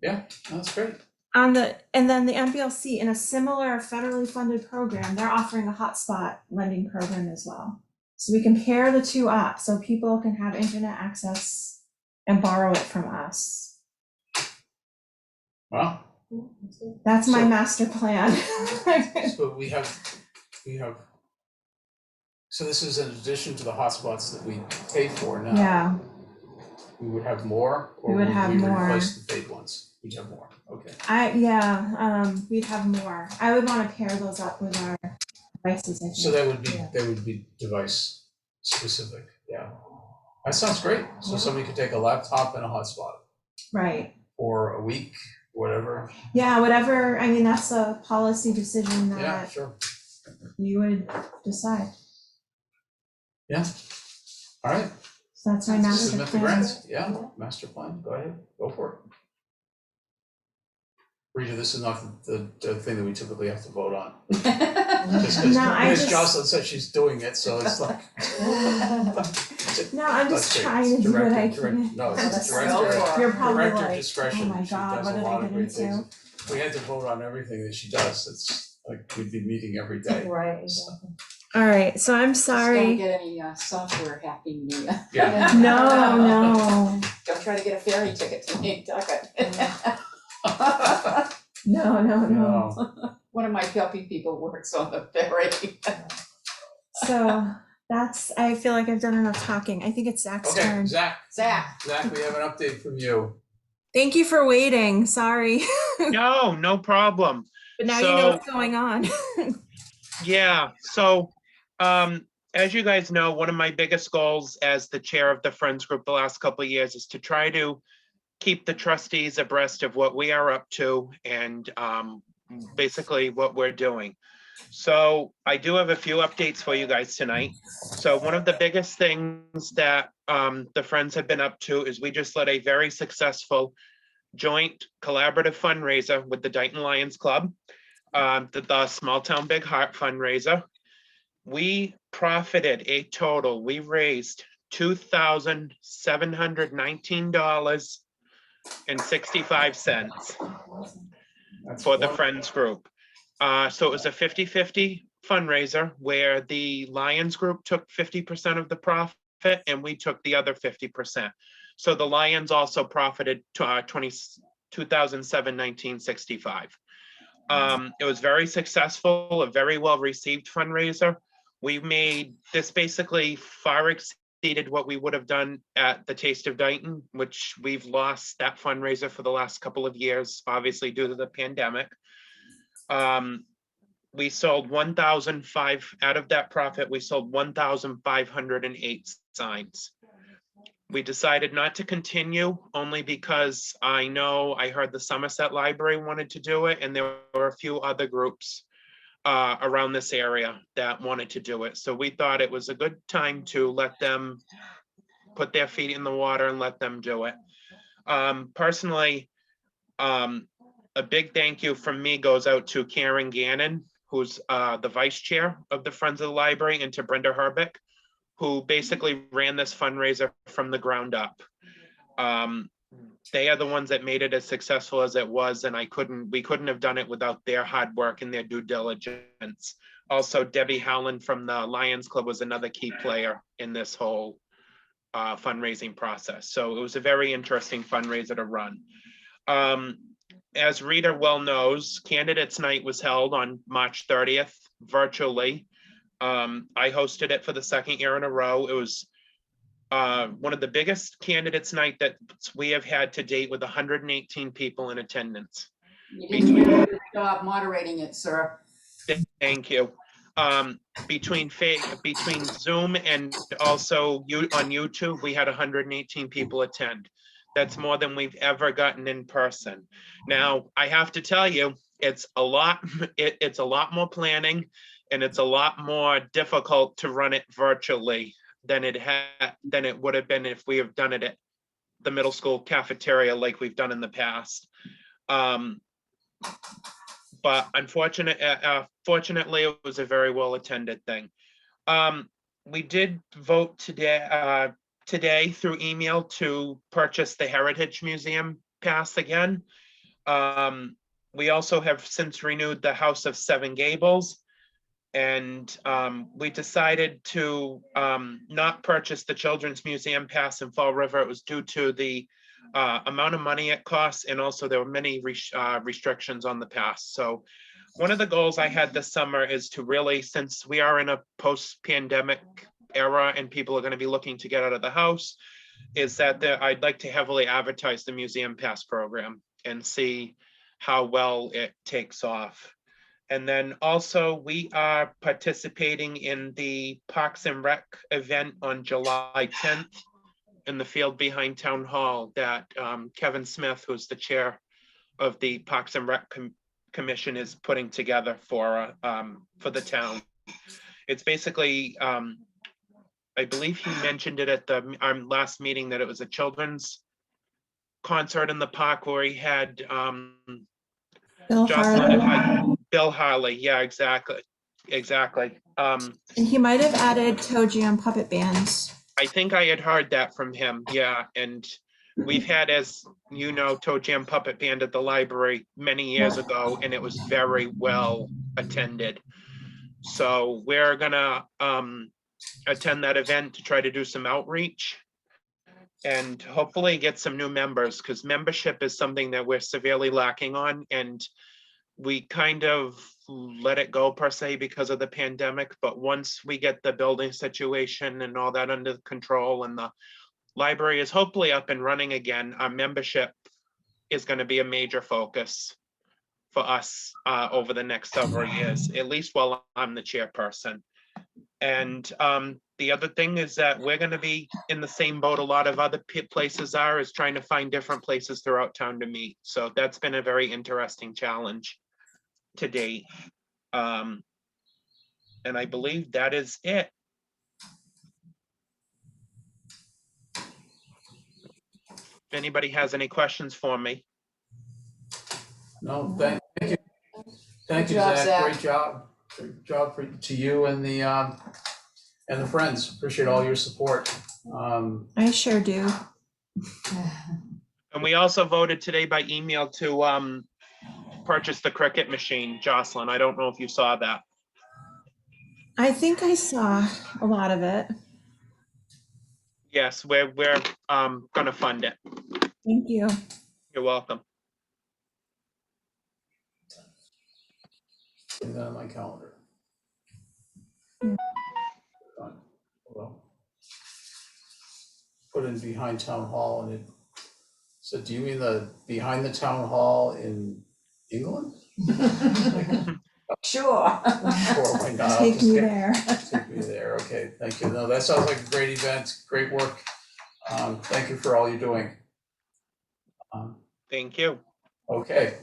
Yeah, that's great. And then the MPLC, in a similar federally funded program, they're offering a hotspot lending program as well. So we can pair the two up so people can have internet access and borrow it from us. Wow. That's my So- master plan. So we have, so this is in addition to the hotspots that we pay for now. Yeah, We would have more, or We would have more. replace the paid ones? We'd have more, okay. we'd have more. I would want to pair those up with our devices, I think. So that would be, Yeah. they would be device specific, yeah. That sounds great. So somebody could take a laptop and a hotspot Right, for a week, whatever. yeah, whatever, I mean, that's a policy decision Yeah, that sure. you would decide. Yeah. All right. So that's my master Submit the plan. grants. Yeah, master plan. Go ahead. Go for it. Rita, this is not the thing that we typically have to vote on. Just No, I because just- Jocelyn said she's doing it, so it's like. No, I'm That's just great. trying to do what I Director- can. No, That's it's right. director, You're probably director like, discretion. oh my She God, does what a did lot I of get great things. into? If we had to vote on everything that she does, it's like we'd be meeting every day. Right, exactly. All right, so I'm Just don't sorry. get any software hacking me. Yeah. No, Don't try to get a ferry ticket to Nantucket. no. No. One of my helping people works on the ferry. So that's, I feel like I've done enough talking. I think it's Zach's Okay, turn. Zach, Zach, we have an update from you. Thank you for waiting, sorry. No problem. But now you know So- what's going on. Yeah, so as you guys know, one of my biggest goals as the chair of the Friends Group the last couple of years is to try to keep the trustees abreast of what we are up to and basically what we're doing. So I do have a few updates for you guys tonight. So one of the biggest things that the Friends have been up to is we just led a very successful joint collaborative fundraiser with the Dighton Lions Club, the Small Town Big Heart fundraiser. We profited a total, we raised $2,719.65 That's for the one- Friends Group. So it was a 50-50 fundraiser where the Lions Group took 50% of the profit and we took the other 50%. So the Lions also profited $2,719.65. It was very successful, a very well-received fundraiser. We made this basically far exceeded what we would have done at the Taste of Dighton, which we've lost that fundraiser for the last couple of years, obviously due to the pandemic. We sold 1,005 out of that profit. We sold 1,508 signs. We decided not to continue only because I heard the Somerset Library wanted to do it, and there were a few other groups around this area that wanted to do it. So we thought it was a good time to let them put their feet in the water and let them do it. Personally, a big thank you from me goes out to Karen Gannon, who's the vice chair of the Friends of the Library, and to Brenda Herbeck, who basically ran this fundraiser from the ground up. They are the ones that made it as successful as it was, and we couldn't have done it without their hard work and their due diligence. Also, Debbie Howland from the Lions Club was another key player in this whole fundraising process. So it was a very interesting fundraiser to run. As Rita well knows, Candidates Night was held on March 30th virtually. I hosted it for the second year in a row. It was one of the biggest candidates night that we have had to date, with 118 people in attendance. You did a really good job moderating it, sir. Thank you. Between Zoom and also on YouTube, we had 118 people attend. That's more than we've ever gotten in person. Now, I have to tell you, it's a lot more planning, and it's a lot more difficult to run it virtually than it would have been if we have done it at the middle school cafeteria like we've done in the past. But fortunately, it was a very well attended thing. We did vote today through email to purchase the Heritage Museum pass again. We also have since renewed the House of Seven Gables, and we decided to not purchase the Children's Museum pass in Fall River. It was due to the amount of money it costs, and also there were many restrictions on the pass. So one of the goals I had this summer is to really, since we are in a post-pandemic era and people are going to be looking to get out of the house, is that I'd like to heavily advertise the Museum Pass program and see how well it takes off. And then also we are participating in the Parks and Rec event on July 10th in the field behind Town Hall that Kevin Smith, who's the chair of the Parks and Rec Commission, is putting together for the town. It's basically, I believe he mentioned it at our last meeting, that it was a children's concert in the park where he had Bill Harley. Bill Harley, yeah, exactly. And he might have added Toe Jam puppet bands. I think I had heard that from him, yeah, and we've had, as you know, Toe Jam Puppet Band at the library many years ago, and it was very well attended. So we're gonna attend that event to try to do some outreach and hopefully get some new members, because membership is something that we're severely lacking on, and we kind of let it go per se because of the pandemic. But once we get the building situation and all that under control and the library is hopefully up and running again, our membership is going to be a major focus for us over the next several years, at least while I'm the chairperson. And the other thing is that we're going to be in the same boat a lot of other places are, is trying to find different places throughout town to meet. So that's been a very interesting challenge to date. And I believe that is it. If anybody has any questions for me. No, thank you. Thank you, Good job, Zach. Zach. Great job. Great job to you and the friends. Appreciate all your support. I sure do. And we also voted today by email to purchase the Cricut machine, Jocelyn. I don't know if you saw that. I think I saw a lot of it. Yes, we're gonna fund it. Thank you. You're welcome. Putting that on my calendar. Well, put in behind town hall, and it said, do you mean the behind the town hall in England? Sure. Sure, why not? I'll Take just me get- there. Take me there, okay, thank you. No, that sounds like a great event, great work. Thank you for all you're doing. Thank you. Okay.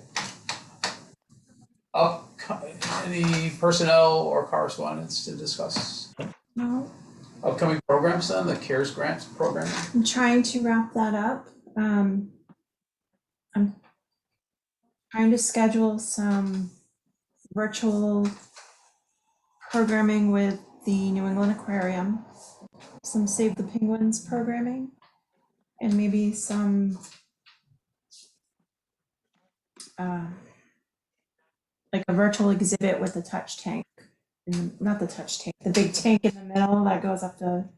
Any personnel or correspondence to discuss? No, Upcoming programs then, the CARES grants program? I'm trying to wrap that up. I'm trying to schedule some virtual programming with the New England Aquarium, some Save the Penguins programming, and maybe some like a virtual exhibit with the touch tank, not the touch tank, the big tank in the middle that goes up the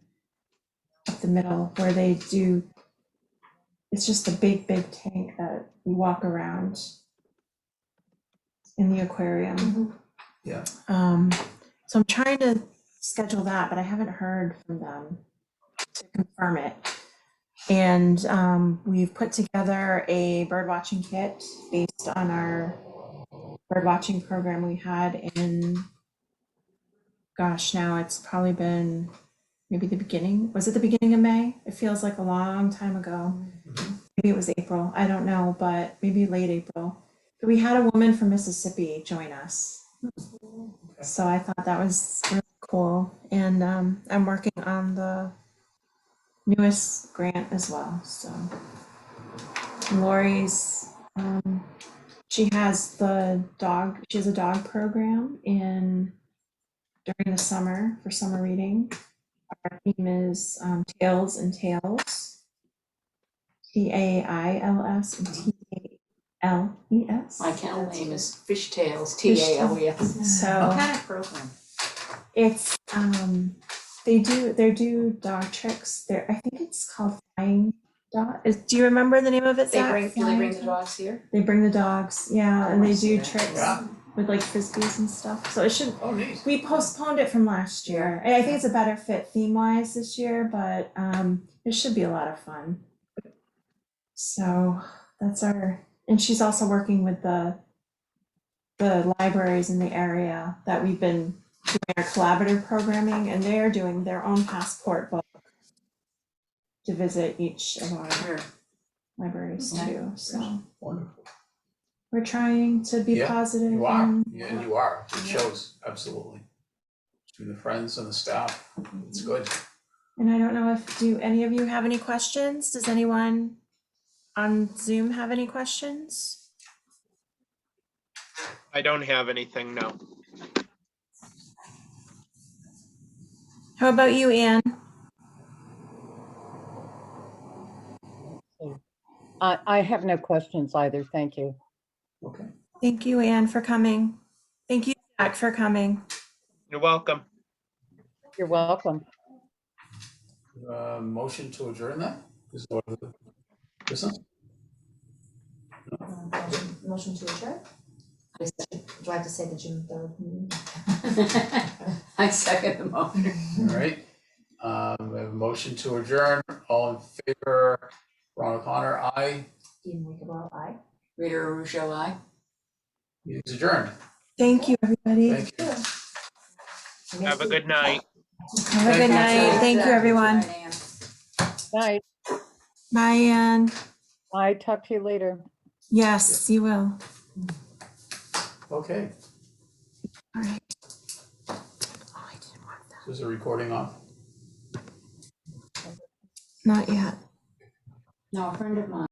middle, where they do, it's just a big tank that you walk around in the aquarium. Yeah. So I'm trying to schedule that, but I haven't heard from them to confirm it. And we've put together a bird watching kit based on our bird watching program we had in, gosh, now it's probably been maybe the beginning. Was it the beginning of May? It feels like a long time ago. Maybe it was April. I don't know, but maybe late April. But we had a woman from Mississippi join us. So I thought that was really cool. And I'm working on the newest grant as well. So Lori's, she has a dog program during the summer for summer reading. Our theme is Tails and Tales. TAILS and TALES. My kennel name is Fishtails, TALES. So What kind of program? it's they do dog tricks. I think it's called Flying Dog. Do you remember the name of it, Zach? Do they Flying bring the Dog? dogs here? They bring the dogs, yeah, I and they wanna see do that. tricks Yeah. with like frisbees and stuff. So it should. Oh, neat. We postponed it from last year. I think it's a better fit theme wise this year, but it should be a lot of fun. So that's and she's also working with the libraries in the area that we've been doing our collaborative programming, and they're doing their own passport book to visit each of our Sure. libraries Okay. too. So Wonderful. we're trying to be Yeah, positive. You are, and- and you are. It shows, absolutely. Between the friends and the staff, it's good. And I don't know do any of you have any questions? Does anyone on Zoom have any questions? I don't have anything, no. How about you, Anne? I have no questions either, thank you. Okay. Thank you, Anne, for coming. Thank you, Zach, for coming. You're welcome. You're welcome. Motion to adjourn that? Is what the business? Motion to adjourn? Do I have to say the June 3rd meeting? I second the motion. All right. We have a motion to adjourn. All in favor? Ron O'Connor, aye. Ian Wickabell, aye. Rita Russo, aye. Meeting's adjourned. Thank you, everybody. Thank you. Have a good night. Have a good night. Thank you, everyone. Good night, Ann. Bye. Bye, Anne. I talk to you later. Yes, you will. Okay, All right. Oh, I didn't want that. is the recording off? Not yet. No, a friend of mine.